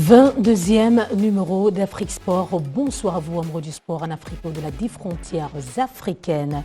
22e numéro d'Afrique Sport. Bonsoir à vous, amoureux du sport en Afrique au-delà des frontières africaines.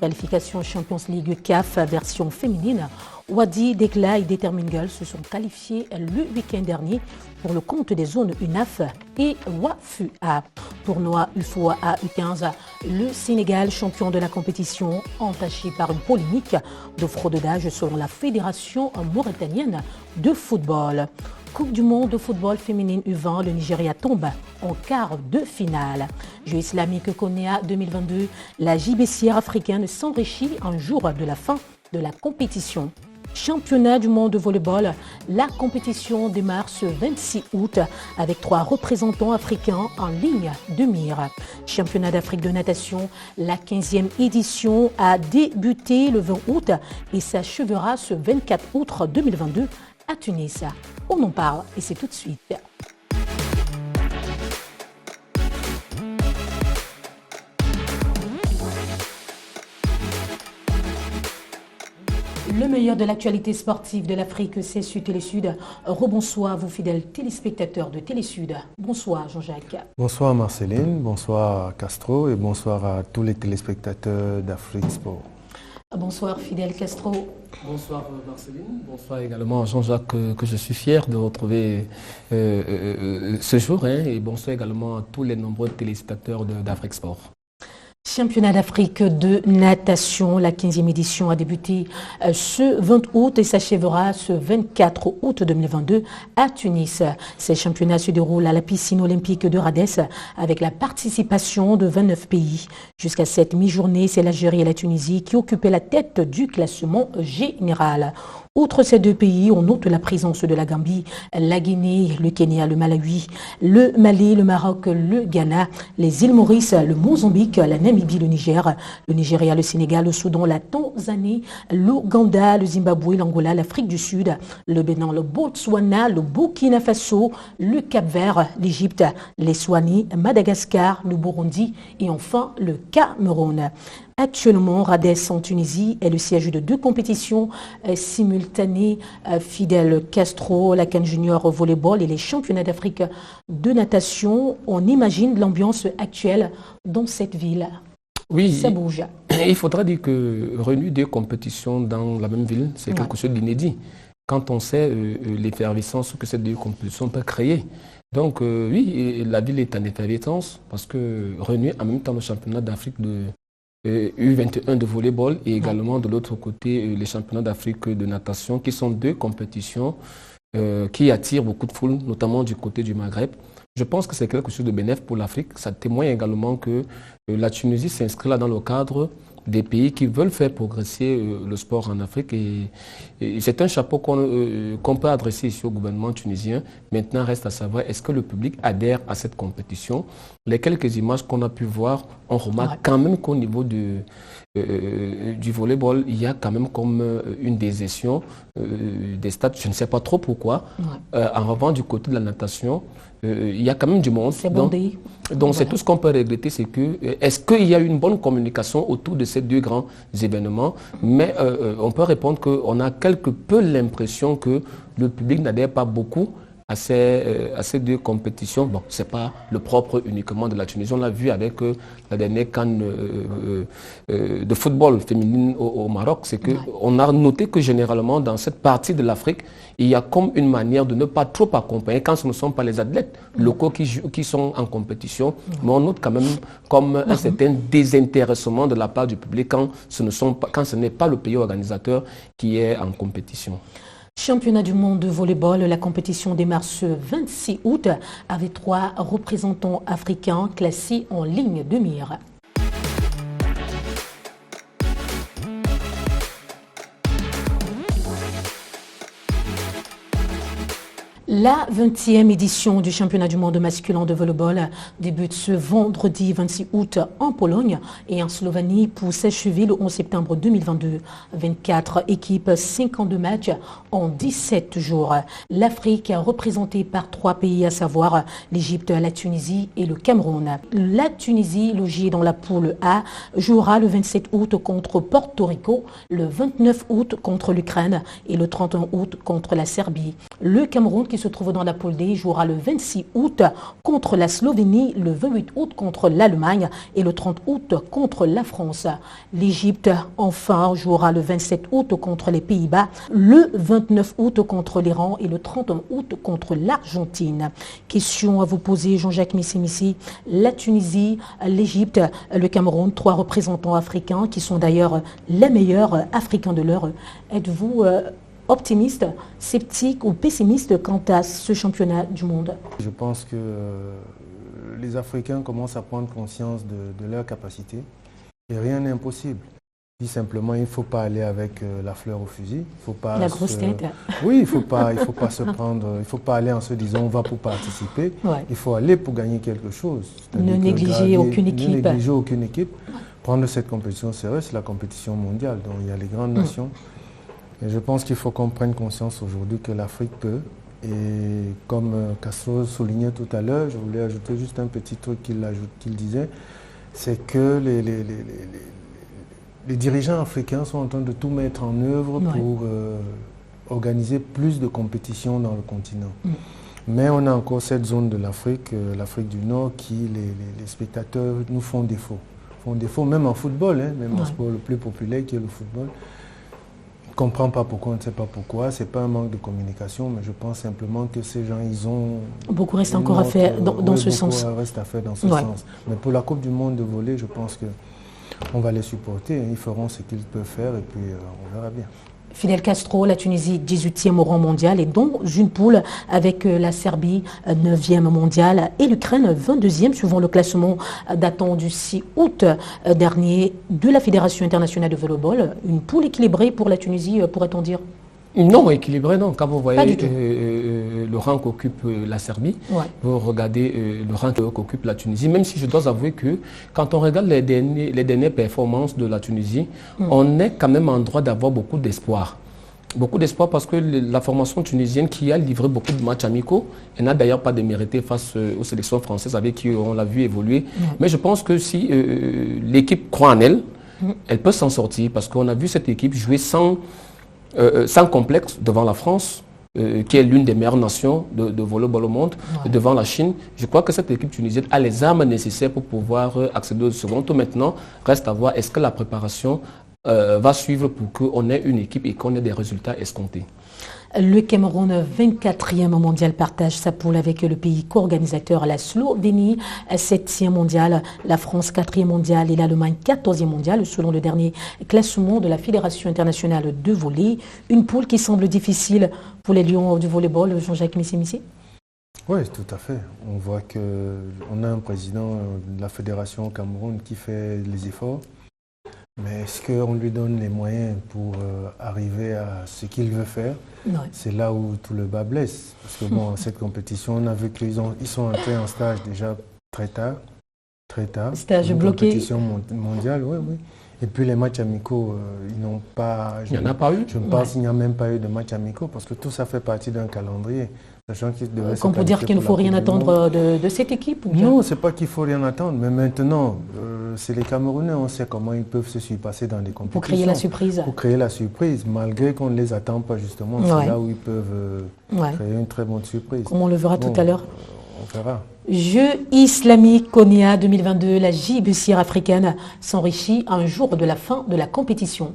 Qualification Champions League CAF version féminine. Wadi, Dekla et Determine Girls se sont qualifiés le week-end dernier pour le compte des zones UNAF et WAFUA. Tournoi UFOA U15, le Sénégal, champion de la compétition, entaché par une polémique de fraude d'âge selon la Fédération mauritanienne de football. Coupe du monde de football féminine U20, le Nigeria tombe en quart de finale. Jeux islamiques Konéa 2022, la JBCR africaine s'enrichit un jour de la fin de la compétition. Championnat du monde de volleyball, la compétition démarre ce 26 août avec 3 représentants africains en ligne de mire. Championnat d'Afrique de natation, la 15e édition a débuté le 20 août et s'achèvera ce 24 août 2022 à Tunis. On en parle et c'est tout de suite. Le meilleur de l'actualité sportive de l'Afrique, c'est sur Télésud. Rebonsoir à vous fidèles téléspectateurs de Télésud. Bonsoir Jean-Jacques. Bonsoir Marceline, bonsoir Castro et bonsoir à tous les téléspectateurs d'Afrique Sport. Bonsoir fidèle Castro. Bonsoir Marceline, bonsoir également Jean-Jacques que je suis fier de retrouver ce jour et bonsoir également à tous les nombreux téléspectateurs d'Afrique Sport. Championnat d'Afrique de natation, la 15e édition a débuté ce 20 août et s'achèvera ce 24 août 2022 à Tunis. Ces championnats se déroulent à la piscine olympique de Rades avec la participation de 29 pays. Jusqu'à cette mi-journée, c'est l'Algérie et la Tunisie qui occupaient la tête du classement général. Outre ces 2 pays, on note la présence de la Gambie, la Guinée, le Kenya, le Malawi, le Mali, le Maroc, le Ghana, les îles Maurice, le Mozambique, la Namibie, le Niger, le Nigeria, le Sénégal, le Soudan, la Tanzanie, l'Ouganda, le Zimbabwe, l'Angola, l'Afrique du Sud, le Bénin, le Botswana, le Burkina Faso, le Cap-Vert, l'Égypte, l'Eswatini, Madagascar, le Burundi et enfin le Cameroun. Actuellement, Rades en Tunisie est le siège de 2 compétitions simultanées, Fidel Castro, la CAN Junior Volleyball et les championnats d'Afrique de natation. On imagine l'ambiance actuelle dans cette ville. Oui, ça bouge. Il faudra dire que réunir 2 compétitions dans la même ville, c'est quelque chose d'inédit. Quand on sait l'effervescence que ces 2 compétitions peuvent créer. Donc oui, la ville est en effervescence parce que réunir en même temps le championnat d'Afrique de U21 de volleyball et également de l'autre côté les championnats d'Afrique de natation qui sont 2 compétitions qui attirent beaucoup de foule, notamment du côté du Maghreb. Je pense que c'est quelque chose de bénéfique pour l'Afrique. Ça témoigne également que la Tunisie s'inscrit là dans le cadre des pays qui veulent faire progresser le sport en Afrique. Et c'est un chapeau qu'on peut adresser ici au gouvernement tunisien. Maintenant, reste à savoir, est-ce que le public adhère à cette compétition? Les quelques images qu'on a pu voir, on remarque quand même qu'au niveau du volleyball, il y a quand même comme une désertion des stades. Je ne sais pas trop pourquoi. En revanche, du côté de la natation, il y a quand même du monde. Donc c'est tout ce qu'on peut regretter, c'est que est-ce qu'il y a une bonne communication autour de ces 2 grands événements? Mais on peut répondre qu'on a quelque peu l'impression que le public n'adhère pas beaucoup à ces 2 compétitions. Bon, ce n'est pas le propre uniquement de la Tunisie. On l'a vu avec la dernière CAN de football féminine au Maroc. C'est qu'on a noté que généralement, dans cette partie de l'Afrique, il y a comme une manière de ne pas trop accompagner quand ce ne sont pas les athlètes locaux qui sont en compétition. Mais on note quand même comme un certain désintéressement de la part du public quand ce n'est pas le pays organisateur qui est en compétition. Championnat du monde de volleyball, la compétition démarre ce 26 août avec 3 représentants africains classés en ligne de mire. La 20e édition du championnat du monde masculin de volleyball débute ce vendredi 26 août en Pologne et en Slovénie pour s'achever le 11 septembre 2022. 24 équipes, 52 matchs en 17 jours. L'Afrique représentée par 3 pays, à savoir l'Égypte, la Tunisie et le Cameroun. La Tunisie, logée dans la poule A, jouera le 27 août contre Porto Rico, le 29 août contre l'Ukraine et le 31 août contre la Serbie. Le Cameroun, qui se trouve dans la poule D jouera le 26 août contre la Slovénie, le 28 août contre l'Allemagne et le 30 août contre la France. L'Égypte, enfin, jouera le 27 août contre les Pays-Bas, le 29 août contre l'Iran et le 30 août contre l'Argentine. Question à vous poser, Jean-Jacques Missi. La Tunisie, l'Égypte, le Cameroun, 3 représentants africains qui sont d'ailleurs les meilleurs africains de l'heure. Êtes-vous optimiste, sceptique ou pessimiste quant à ce championnat du monde? Je pense que les Africains commencent à prendre conscience de leur capacité et rien n'est impossible. Dit simplement, il ne faut pas aller avec la fleur au fusil. Faut pas la grosse tête. Oui, il faut pas se prendre, il faut pas aller en se disant on va pour participer. Ouais. Il faut aller pour gagner quelque chose. Ne négliger aucune équipe. Ne négliger aucune équipe. Prendre cette compétition sérieuse, c'est la compétition mondiale. Donc il y a les grandes nations. Et je pense qu'il faut qu'on prenne conscience aujourd'hui que l'Afrique peut. Et comme Castro soulignait tout à l'heure, je voulais ajouter juste un petit truc qu'il disait, c'est que les dirigeants africains sont en train de tout mettre en œuvre pour organiser plus de compétitions dans le continent. Mais on a encore cette zone de l'Afrique, l'Afrique du Nord, qui les spectateurs nous font défaut. Même en football, hein, même en sport le plus populaire qui est le football. On ne comprend pas pourquoi, on ne sait pas pourquoi. Ce n'est pas un manque de communication, mais je pense simplement que ces gens, ils ont... Beaucoup reste encore à faire dans ce sens. Beaucoup reste à faire dans ce sens. Mais pour la Coupe du Monde de volley, je pense qu'on va les supporter. Ils feront ce qu'ils peuvent faire et puis on verra bien. Fidel Castro, la Tunisie 18e au rang mondial et dans une poule avec la Serbie 9e mondiale et l'Ukraine 22e suivant le classement datant du 6 août dernier de la Fédération internationale de volleyball. Une poule équilibrée pour la Tunisie, pourrait-on dire? Non, équilibré, non. Quand vous voyez le rang qu'occupe la Serbie, vous regardez le rang qu'occupe la Tunisie, même si je dois avouer que quand on regarde les dernières performances de la Tunisie, on est quand même en droit d'avoir beaucoup d'espoir. Beaucoup d'espoir parce que la formation tunisienne qui a livré beaucoup de matchs amicaux, elle n'a d'ailleurs pas démérité face aux sélections françaises avec qui on l'a vu évoluer. Mais je pense que si l'équipe croit en elle, elle peut s'en sortir parce qu'on a vu cette équipe jouer sans complexe devant la France, qui est l'une des meilleures nations de volleyball au monde, devant la Chine. Je crois que cette équipe tunisienne a les armes nécessaires pour pouvoir accéder au second tour. Maintenant, reste à voir est-ce que la préparation va suivre pour qu'on ait une équipe et qu'on ait des résultats escomptés. Le Cameroun, 24e mondial, partage sa poule avec le pays co-organisateur, la Slovénie, 7e mondial, la France, 4e mondial et l'Allemagne, 14e mondial, selon le dernier classement de la Fédération internationale de volley. Une poule qui semble difficile pour les Lions du volleyball, Jean-Jacques Missi. Oui, tout à fait. On voit qu'on a un président de la Fédération au Cameroun qui fait les efforts. Mais est-ce qu'on lui donne les moyens pour arriver à ce qu'il veut faire? C'est là où tout le bas blesse. Parce que bon, cette compétition, on a vu qu'ils sont entrés en stage déjà très tard. Stage bloqué. Compétition mondiale, oui. Et puis les matchs amicaux, ils n'ont pas... Il n'y en a pas eu. Je pense qu'il n'y a même pas eu de matchs amicaux parce que tout ça fait partie d'un calendrier. Qu'on peut dire qu'il ne faut rien attendre de cette équipe ou bien? Non, ce n'est pas qu'il ne faut rien attendre, mais maintenant, c'est les Camerounais, on sait comment ils peuvent se surpasser dans des compétitions. Pour créer la surprise. Pour créer la surprise, malgré qu'on ne les attend pas justement. C'est là où ils peuvent créer une très bonne surprise. Comme on le verra tout à l'heure. On verra. Jeux islamiques Konya 2022, la JBC africaine s'enrichit un jour de la fin de la compétition.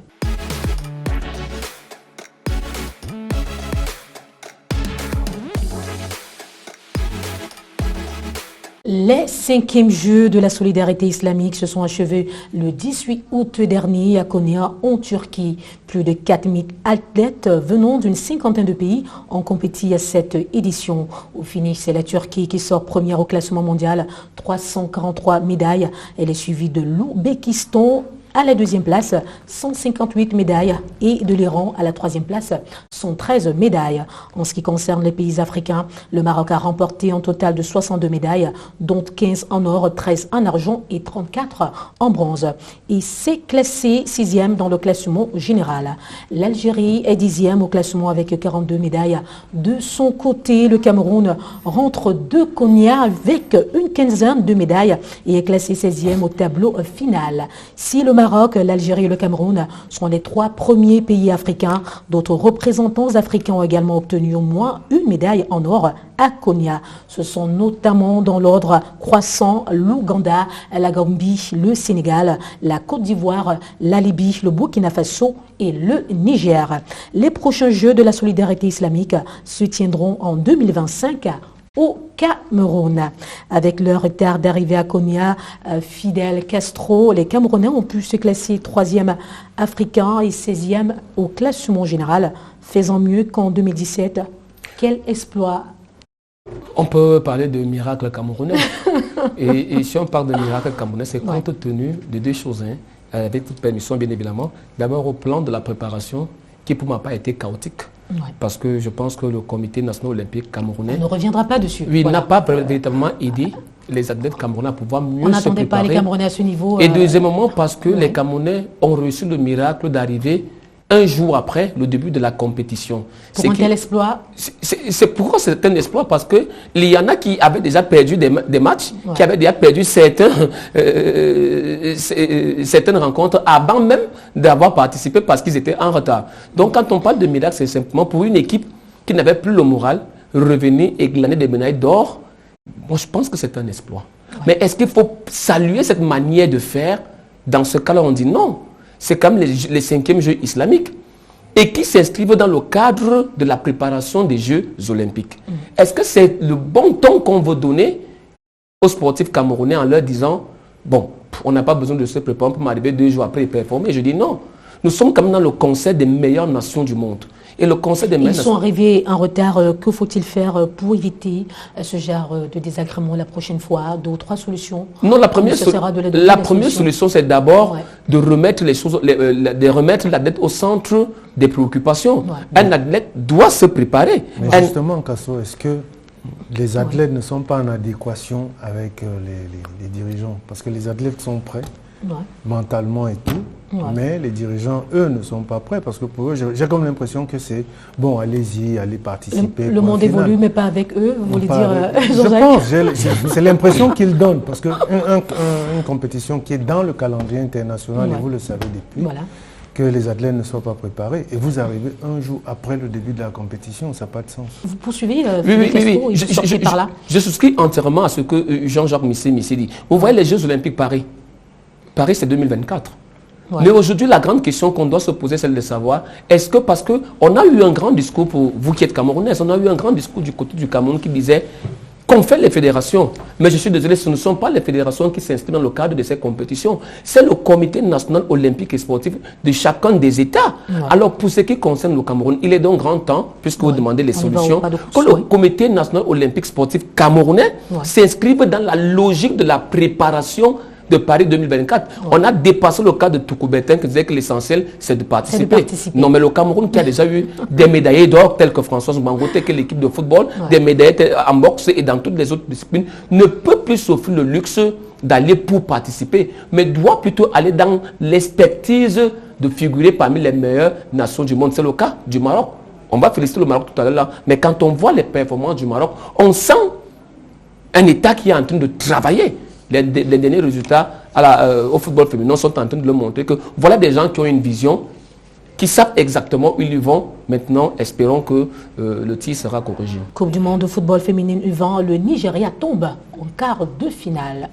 Les 5e Jeux de la solidarité islamique se sont achevés le 18 août dernier à Konya, en Turquie. Plus de 4000 athlètes venant d'une cinquantaine de pays ont compéti à cette édition. Au finish, c'est la Turquie qui sort première au classement mondial, 343 médailles. Elle est suivie de l'Ouzbékistan à la 2e place, 158 médailles, et de l'Iran à la 3e place, 113 médailles. En ce qui concerne les pays africains, le Maroc a remporté un total de 62 médailles, dont 15 en or, 13 en argent et 34 en bronze. Et c'est classé 6e dans le classement général. L'Algérie est 10e au classement avec 42 médailles. De son côté, le Cameroun rentre de Konya avec une quinzaine de médailles et est classé 16e au tableau final. Si le Maroc Maroc, l'Algérie et le Cameroun sont les 3 premiers pays africains. D'autres représentants africains ont également obtenu au moins une médaille en or à Konya. Ce sont notamment dans l'ordre croissant l'Ouganda, la Gambie, le Sénégal, la Côte d'Ivoire, la Libye, le Burkina Faso et le Niger. Les prochains Jeux de la solidarité islamique se tiendront en 2025 au Cameroun. Avec leur retard d'arrivée à Konya, Fidel Castro, les Camerounais ont pu se classer 3e africain et 16e au classement général, faisant mieux qu'en 2017. Quel exploit! On peut parler de miracle camerounais. et si on parle de miracle camerounais, c'est compte tenu de 2 choses, hein, avec toute permission bien évidemment. D'abord au plan de la préparation, qui pour ma part a été chaotique. Parce que je pense que le comité national olympique camerounais... On ne reviendra pas dessus. Oui, n'a pas véritablement aidé les athlètes camerounais à pouvoir mieux se préparer. On n'attendait pas les Camerounais à ce niveau. Et deuxièmement, parce que les Camerounais ont reçu le miracle d'arriver un jour après le début de la compétition. Pour un tel exploit? C'est pourquoi c'est un exploit, parce qu'il y en a qui avaient déjà perdu des matchs, qui avaient déjà perdu certaines rencontres avant même d'avoir participé parce qu'ils étaient en retard. Donc quand on parle de miracle, c'est simplement pour une équipe qui n'avait plus le moral, revenir et glaner des médailles d'or. Moi, je pense que c'est un exploit. Mais est-ce qu'il faut saluer cette manière de faire? Dans ce cas-là, on dit non. C'est comme les 5e Jeux islamiques et qui s'inscrivent dans le cadre de la préparation des Jeux olympiques. Est-ce que c'est le bon ton qu'on veut donner aux sportifs camerounais en leur disant « Bon, on n'a pas besoin de se préparer, on peut m'arriver 2 jours après et performer ». Je dis non. Nous sommes quand même dans le concert des meilleures nations du monde. Et le conseil des Ils sont arrivés en retard. Que faut-il faire pour éviter ce genre de désagrément la prochaine fois? 2 ou 3 solutions? Non, la première solution, c'est d'abord de remettre les choses, de remettre l'athlète au centre des préoccupations. Un athlète doit se préparer. Mais justement, Kasso, est-ce que les athlètes ne sont pas en adéquation avec les dirigeants? Parce que les athlètes sont prêts, mentalement et tout. Mais les dirigeants, eux, ne sont pas prêts parce que pour eux, j'ai comme l'impression que c'est bon, allez-y, allez participer. Le monde évolue, mais pas avec eux, vous voulez dire je pense, c'est l'impression qu'ils donnent parce qu'une compétition qui est dans le calendrier international, et vous le savez depuis, que les athlètes ne soient pas préparés et vous arrivez un jour après le début de la compétition, ça n'a pas de sens. Vous poursuivez oui. Par là. Je souscris entièrement à ce que Jean-Jacques Missé dit. Vous voyez les Jeux Olympiques Paris. Paris, c'est 2024. Mais aujourd'hui, la grande question qu'on doit se poser, c'est de savoir, est-ce que parce qu'on a eu un grand discours, pour vous qui êtes camerounaise, on a eu un grand discours du côté du Cameroun qui disait qu'on fait les fédérations. Mais je suis désolé, ce ne sont pas les fédérations qui s'inscrivent dans le cadre de ces compétitions. C'est le comité national olympique et sportif de chacun des États. Alors, pour ce qui concerne le Cameroun, il est donc grand temps, puisque vous demandez les solutions, que le comité national olympique sportif camerounais s'inscrive dans la logique de la préparation de Paris 2024. On a dépassé le cas de Toukoubetin qui disait que l'essentiel c'est de participer. Non, mais le Cameroun qui a déjà eu des médaillés d'or tels que Françoise Bangoté, que l'équipe de football, des médaillés en boxe et dans toutes les autres disciplines, ne peut plus s'offrir le luxe d'aller pour participer, mais doit plutôt aller dans l'expertise de figurer parmi les meilleures nations du monde. C'est le cas du Maroc. On va féliciter le Maroc tout à l'heure, mais quand on voit les performances du Maroc, on sent un État qui est en train de travailler. Les derniers résultats au football féminin sont en train de le montrer que voilà des gens qui ont une vision, qui savent exactement où ils vont. Maintenant, espérons que le tir sera corrigé. Coupe du monde de football féminin U20, le Nigeria tombe en quart de finale.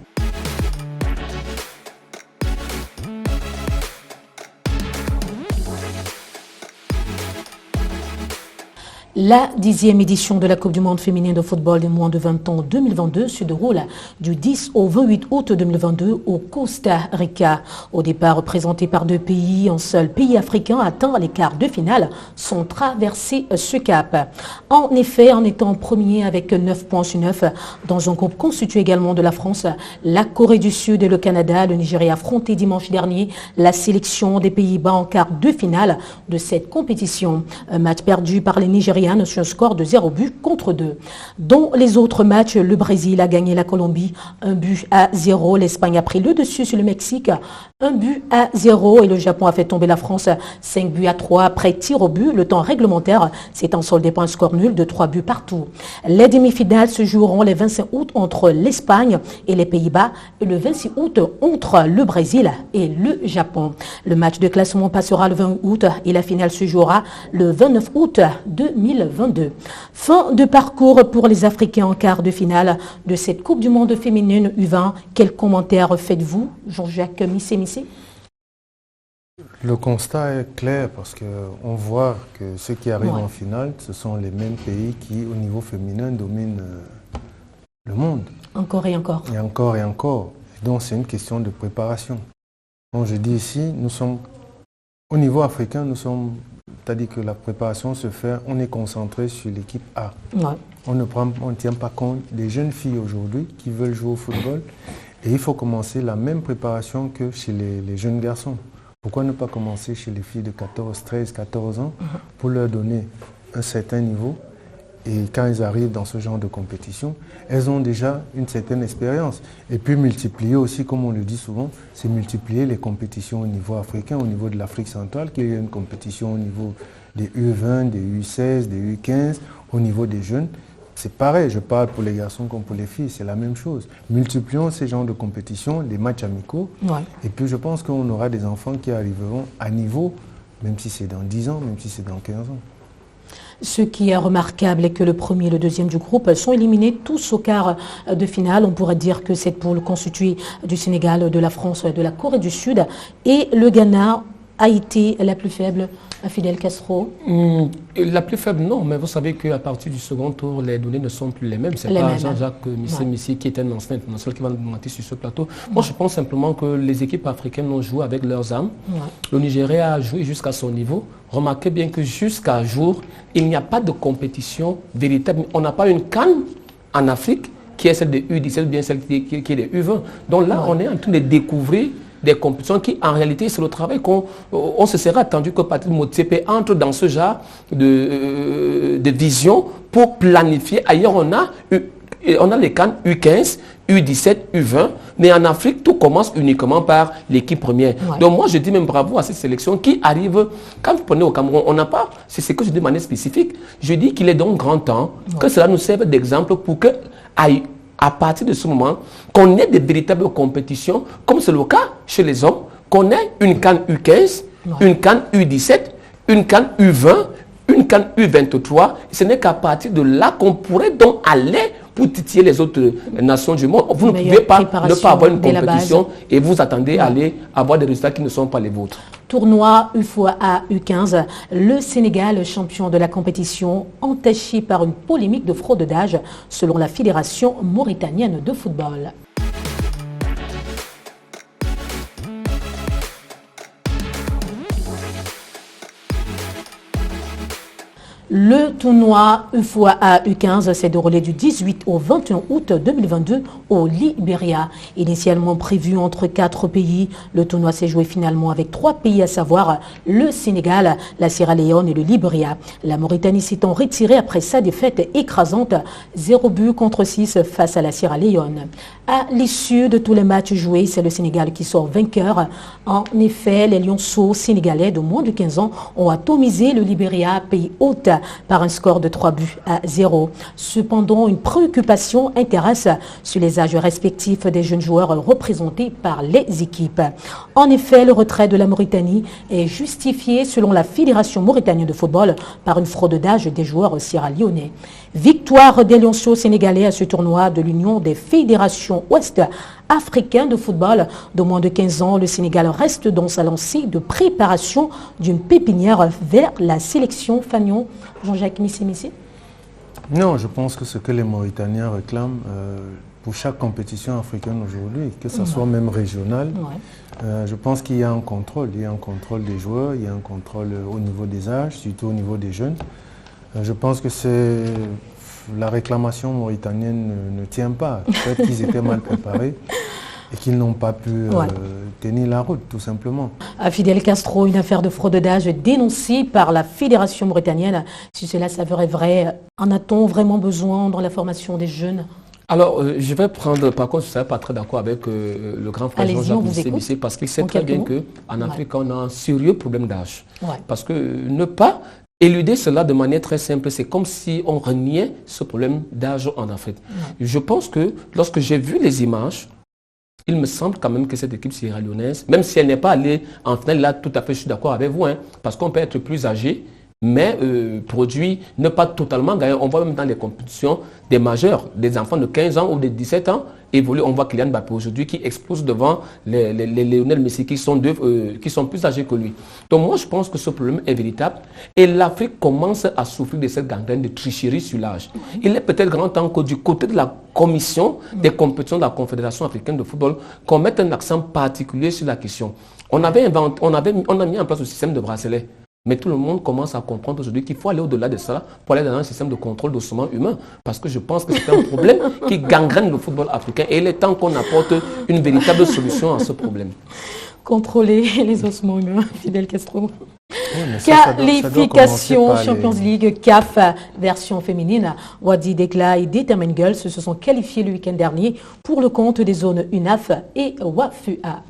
La 10e édition de la Coupe du monde féminin de football des moins de 20 ans 2022 se déroule du 10 au 28 août 2022 au Costa Rica. Au départ représenté par 2 pays, un seul pays africain atteint les quarts de finale sans traverser ce cap. En effet, en étant premier avec 9 points sur 9, dans un groupe constitué également de la France, la Corée du Sud et le Canada, le Nigeria affronté dimanche dernier la sélection des Pays-Bas en quart de finale de cette compétition. Un match perdu par les Nigériens sur un score de 0-2. Dans les autres matchs, le Brésil a gagné la Colombie 1-0. L'Espagne a pris le dessus sur le Mexique 1-0 et le Japon a fait tomber la France 5-3 après tir au but. Le temps réglementaire s'est soldé par un score nul de 3 buts partout. Les demi-finales se joueront le 25 août entre l'Espagne et les Pays-Bas et le 26 août entre le Brésil et le Japon. Le match de classement passera le 20 août et la finale se jouera le 29 août 2022. Fin de parcours pour les Africains en quart de finale de cette Coupe du Monde féminine U20. Quels commentaires faites-vous, Jean-Jacques Missé-Missé? Le constat est clair parce qu'on voit que ceux qui arrivent en finale, ce sont les mêmes pays qui, au niveau féminin, dominent le monde. Encore et encore. Et encore et encore. Donc c'est une question de préparation. Comme je dis ici, nous sommes, au niveau africain, c'est-à-dire que la préparation se fait, on est concentré sur l'équipe A. Ouais. On ne tient pas compte des jeunes filles aujourd'hui qui veulent jouer au football. Et il faut commencer la même préparation que chez les jeunes garçons. Pourquoi ne pas commencer chez les filles de 14, 13, 14 ans pour leur donner un certain niveau? Et quand elles arrivent dans ce genre de compétition, elles ont déjà une certaine expérience. Et puis multiplier aussi, comme on le dit souvent, c'est multiplier les compétitions au niveau africain, au niveau de l'Afrique centrale, qu'il y ait une compétition au niveau des U20, des U16, des U15, au niveau des jeunes. C'est pareil, je parle pour les garçons comme pour les filles, c'est la même chose. Multiplions ces genres de compétitions, des matchs amicaux, et puis je pense qu'on aura des enfants qui arriveront à niveau, même si c'est dans 10 ans, même si c'est dans 15 ans. Ce qui est remarquable est que le premier et le deuxième du groupe sont éliminés tous au quart de finale. On pourrait dire que cette poule constituée du Sénégal, de la France et de la Corée du Sud, et le Ghana a été la plus faible. Fidel Castro? La plus faible, non, mais vous savez qu'à partir du second tour, les données ne sont plus les mêmes. C'est pas Jean-Jacques Missé qui est un ancien international qui va nous mentir sur ce plateau. Moi, je pense simplement que les équipes africaines ont joué avec leurs âmes. Le Nigeria a joué jusqu'à son niveau. Remarquez bien que jusqu'à jour, il n'y a pas de compétition véritable. On n'a pas une CAN en Afrique qui est celle des U17, bien celle qui est des U20. Donc là, on est en train de découvrir des compétitions qui, en réalité, c'est le travail qu'on se serait attendu que Patrick Motsepe entre dans ce genre de vision pour planifier. Ailleurs, on a les CAN U15, U17, U20, mais en Afrique, tout commence uniquement par l'équipe première. Donc moi, je dis même bravo à cette sélection qui arrive, quand vous prenez au Cameroun, on n'a pas, c'est ce que je dis de manière spécifique, je dis qu'il est donc grand temps que cela nous serve d'exemple pour que, à partir de ce moment, qu'on ait des véritables compétitions, comme c'est le cas chez les hommes, qu'on ait une CAN U15, une CAN U17, une CAN U20, une CAN U23. Ce n'est qu'à partir de là qu'on pourrait donc aller pour titiller les autres nations du monde. Vous ne pouvez pas ne pas avoir une compétition et vous attendez à aller avoir des résultats qui ne sont pas les vôtres. Tournoi UFOA U15, le Sénégal, champion de la compétition, entaché par une polémique de fraude d'âge selon la Fédération mauritanienne de football. Le tournoi UFOA U15 s'est déroulé du 18 au 21 août 2022 au Libéria. Initialement prévu entre 4 pays, le tournoi s'est joué finalement avec 3 pays, à savoir le Sénégal, la Sierra Leone et le Libéria. La Mauritanie s'étant retirée après sa défaite écrasante, 0 but contre 6 face à la Sierra Leone. À l'issue de tous les matchs joués, c'est le Sénégal qui sort vainqueur. En effet, les lionceaux sénégalais de moins de 15 ans ont atomisé le Libéria, pays hôte, par un score de 3 buts à 0. Cependant, une préoccupation intéresse sur les âges respectifs des jeunes joueurs représentés par les équipes. En effet, le retrait de la Mauritanie est justifié selon la Fédération mauritanienne de football par une fraude d'âge des joueurs sierra-léonais. Victoire des lionceaux sénégalais à ce tournoi de l'Union des fédérations ouest-africaines de football de moins de 15 ans. Le Sénégal reste dans sa lancée de préparation d'une pépinière vers la sélection. Fagnon, Jean-Jacques Missé-Missé? Non, je pense que ce que les Mauritaniens réclament pour chaque compétition africaine aujourd'hui, que ce soit même régional, je pense qu'il y a un contrôle. Il y a un contrôle des joueurs, il y a un contrôle au niveau des âges, surtout au niveau des jeunes. Je pense que la réclamation mauritanienne ne tient pas. Peut-être qu'ils étaient mal préparés et qu'ils n'ont pas pu tenir la route, tout simplement. À Fidel Castro, une affaire de fraude d'âge dénoncée par la Fédération mauritanienne. Si cela s'avérait vrai, en a-t-on vraiment besoin dans la formation des jeunes? Alors, je vais prendre, par contre, je ne serais pas très d'accord avec le grand frère Jean-Jacques Missé parce qu'il sait très bien qu'en Afrique, on a un sérieux problème d'âge. Parce que ne pas éluder cela de manière très simple, c'est comme si on reniait ce problème d'âge en Afrique. Je pense que lorsque j'ai vu les images, il me semble quand même que cette équipe sierra-léonaise, même si elle n'est pas allée en finale, là, tout à fait, je suis d'accord avec vous, parce qu'on peut être plus âgé, mais produit ne pas totalement gagner. On voit même dans les compétitions des majeurs, des enfants de 15 ans ou de 17 ans évoluer. On voit Kylian Mbappé aujourd'hui qui explose devant les Lionel Messi qui sont plus âgés que lui. Donc moi, je pense que ce problème est véritable et l'Afrique commence à souffrir de cette gangrène de tricherie sur l'âge. Il est peut-être grand temps que du côté de la commission des compétitions de la Confédération africaine de football, qu'on mette un accent particulier sur la question. On a mis en place le système de bracelet. Mais tout le monde commence à comprendre aujourd'hui qu'il faut aller au-delà de ça pour aller dans un système de contrôle d'ossements humains. Parce que je pense que c'est un problème qui gangrène le football africain. Et il est temps qu'on apporte une véritable solution à ce problème. Contrôler les ossements humains, Fidel Castro. Qualification Champions League CAF version féminine. Wadi Dekla et Determined Girls se sont qualifiés le week-end dernier pour le compte des zones UNAF et WAFUA.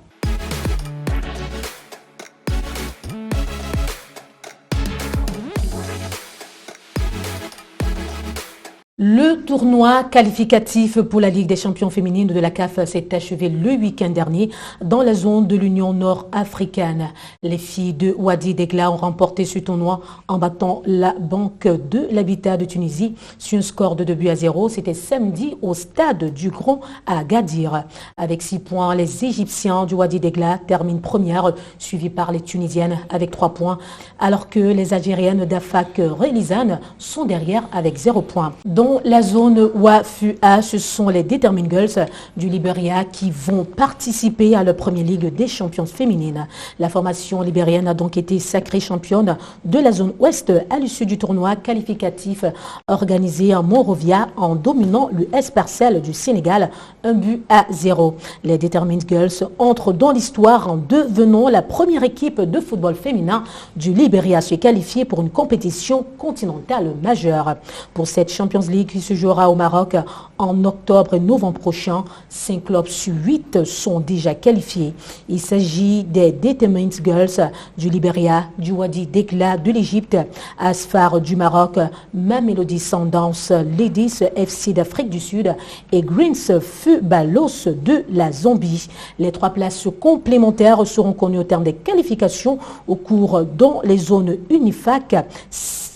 Le tournoi qualificatif pour la Ligue des champions féminines de la CAF s'est achevé le week-end dernier dans la zone de l'Union nord-africaine. Les filles de Wadi Degla ont remporté ce tournoi en battant la Banque de l'Habitat de Tunisie sur un score de 2-0. C'était samedi au stade du Grand à Gadir. Avec 6 points, les Égyptiens du Wadi Degla terminent première, suivis par les Tunisiennes avec 3 points, alors que les Algériennes d'Afak Relizane sont derrière avec 0 points. Dans la zone WAFUA, ce sont les Determined Girls du Libéria qui vont participer à la première ligue des champions féminines. La formation libérienne a donc été sacrée championne de la zone ouest à l'issue du tournoi qualificatif organisé en Monrovia en dominant le S-Parcel du Sénégal 1-0. Les Determined Girls entrent dans l'histoire en devenant la première équipe de football féminin du Libéria à se qualifier pour une compétition continentale majeure. Pour cette Champions League qui se jouera au Maroc en octobre et novembre prochain, 5 clubs sur 8 sont déjà qualifiés. Il s'agit des Determined Girls du Libéria, du Wadi Degla de l'Égypte, Asfar du Maroc, Mamelodi Sundowns, Ladies FC d'Afrique du Sud et Greens Fubalos de la Zambie. Les 3 places complémentaires seront connues au terme des qualifications au cours dans les zones Unifac,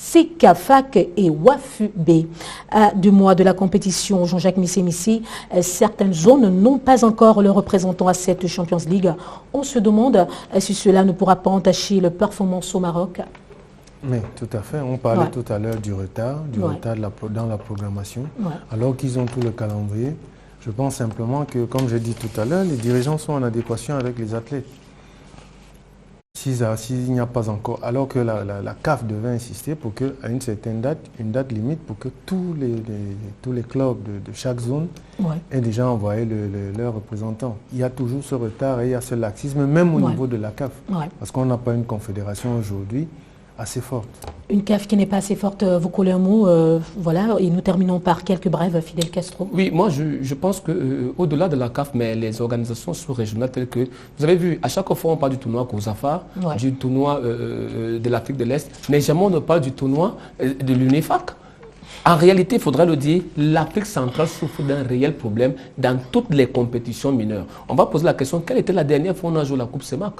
CKFAC et WAFUB. À 2 mois de la compétition, Jean-Jacques Missé, certaines zones n'ont pas encore le représentant à cette Champions League. On se demande si cela ne pourra pas entacher le performance au Maroc. Mais tout à fait. On parlait tout à l'heure du retard dans la programmation, alors qu'ils ont tout le calendrier. Je pense simplement que, comme j'ai dit tout à l'heure, les dirigeants sont en adéquation avec les athlètes. S'il n'y a pas encore, alors que la CAF devait insister pour qu'à une certaine date, une date limite, pour que tous les clubs de chaque zone aient déjà envoyé leurs représentants. Il y a toujours ce retard et il y a ce laxisme, même au niveau de la CAF, parce qu'on n'a pas une confédération aujourd'hui assez forte. Une CAF qui n'est pas assez forte, vous collez un mot, voilà, et nous terminons par quelques brèves, Fidel Castro. Oui, moi je pense qu'au-delà de la CAF, mais les organisations sous-régionales telles que, vous avez vu, à chaque fois on parle du tournoi COSAFA, du tournoi de l'Afrique de l'Est, mais jamais on ne parle du tournoi de l'UNIFAC. En réalité, il faudrait le dire, l'Afrique centrale souffre d'un réel problème dans toutes les compétitions mineures. On va poser la question, quelle était la dernière fois où on a joué la Coupe CEMAC?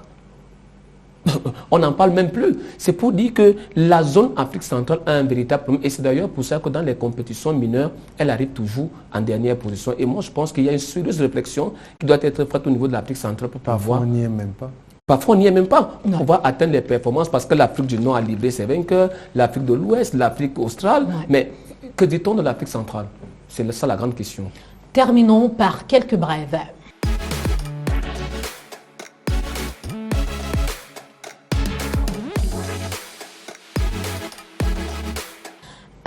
On n'en parle même plus. C'est pour dire que la zone Afrique centrale a un véritable problème. Et c'est d'ailleurs pour ça que dans les compétitions mineures, elle arrive toujours en dernière position. Et moi, je pense qu'il y a une sérieuse réflexion qui doit être faite au niveau de l'Afrique centrale pour pouvoir... Parfois, on n'y est même pas. Parfois, on n'y est même pas. On va atteindre les performances parce que l'Afrique du Nord a livré ses vainqueurs, l'Afrique de l'Ouest, l'Afrique australe. Mais que dit-on de l'Afrique centrale? C'est ça la grande question. Terminons par quelques brèves.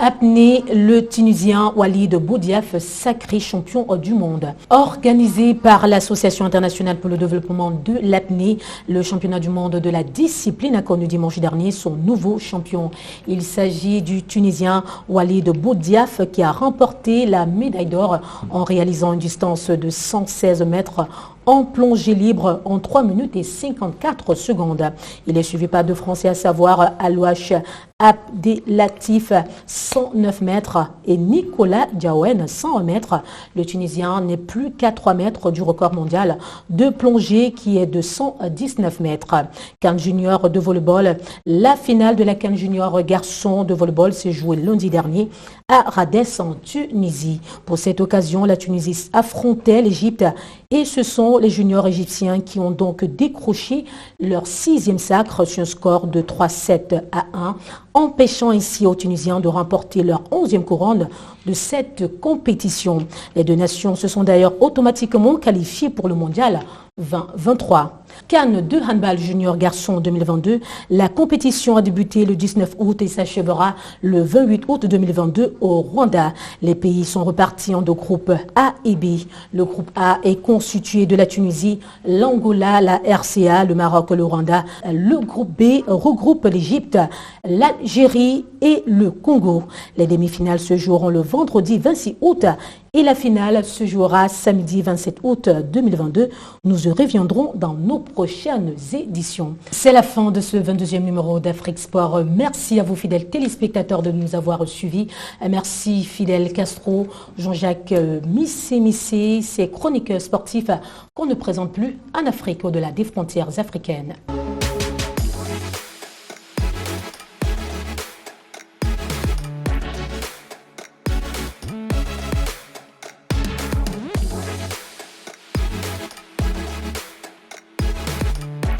Apnée, le Tunisien Walid Boudiaf, sacré champion du monde. Organisé par l'Association internationale pour le développement de l'apnée, le championnat du monde de la discipline a connu dimanche dernier son nouveau champion. Il s'agit du Tunisien Walid Boudiaf qui a remporté la médaille d'or en réalisant une distance de 116 mètres en plongée libre en 3 minutes et 54 secondes. Il est suivi par deux Français, à savoir Alouache Abdelatif, 109 mètres, et Nicolas Diaouen, 101 mètres. Le Tunisien n'est plus qu'à 3 mètres du record mondial de plongée qui est de 119 mètres. CAN Junior de volleyball. La finale de la CAN Junior garçon de volleyball s'est jouée lundi dernier à Radès en Tunisie. Pour cette occasion, la Tunisie affrontait l'Égypte et ce sont les juniors égyptiens qui ont donc décroché leur 6e sacre sur un score de 3-7 à 1, empêchant ainsi aux Tunisiens de remporter leur 11e couronne de cette compétition. Les deux nations se sont d'ailleurs automatiquement qualifiées pour le mondial 2023. CAN de handball junior garçon 2022. La compétition a débuté le 19 août et s'achèvera le 28 août 2022 au Rwanda. Les pays sont repartis en deux groupes A et B. Le groupe A est constitué de la Tunisie, l'Angola, la RCA, le Maroc, le Rwanda. Le groupe B regroupe l'Égypte, l'Algérie et le Congo. Les demi-finales se joueront le vendredi 26 août et la finale se jouera samedi 27 août 2022. Nous y reviendrons dans nos prochaines éditions. C'est la fin de ce 22e numéro d'Afrique Sport. Merci à vous fidèles téléspectateurs de nous avoir suivis. Merci Fidel Castro, Jean-Jacques Missé, ces chroniqueurs sportifs qu'on ne présente plus en Afrique au-delà des frontières africaines.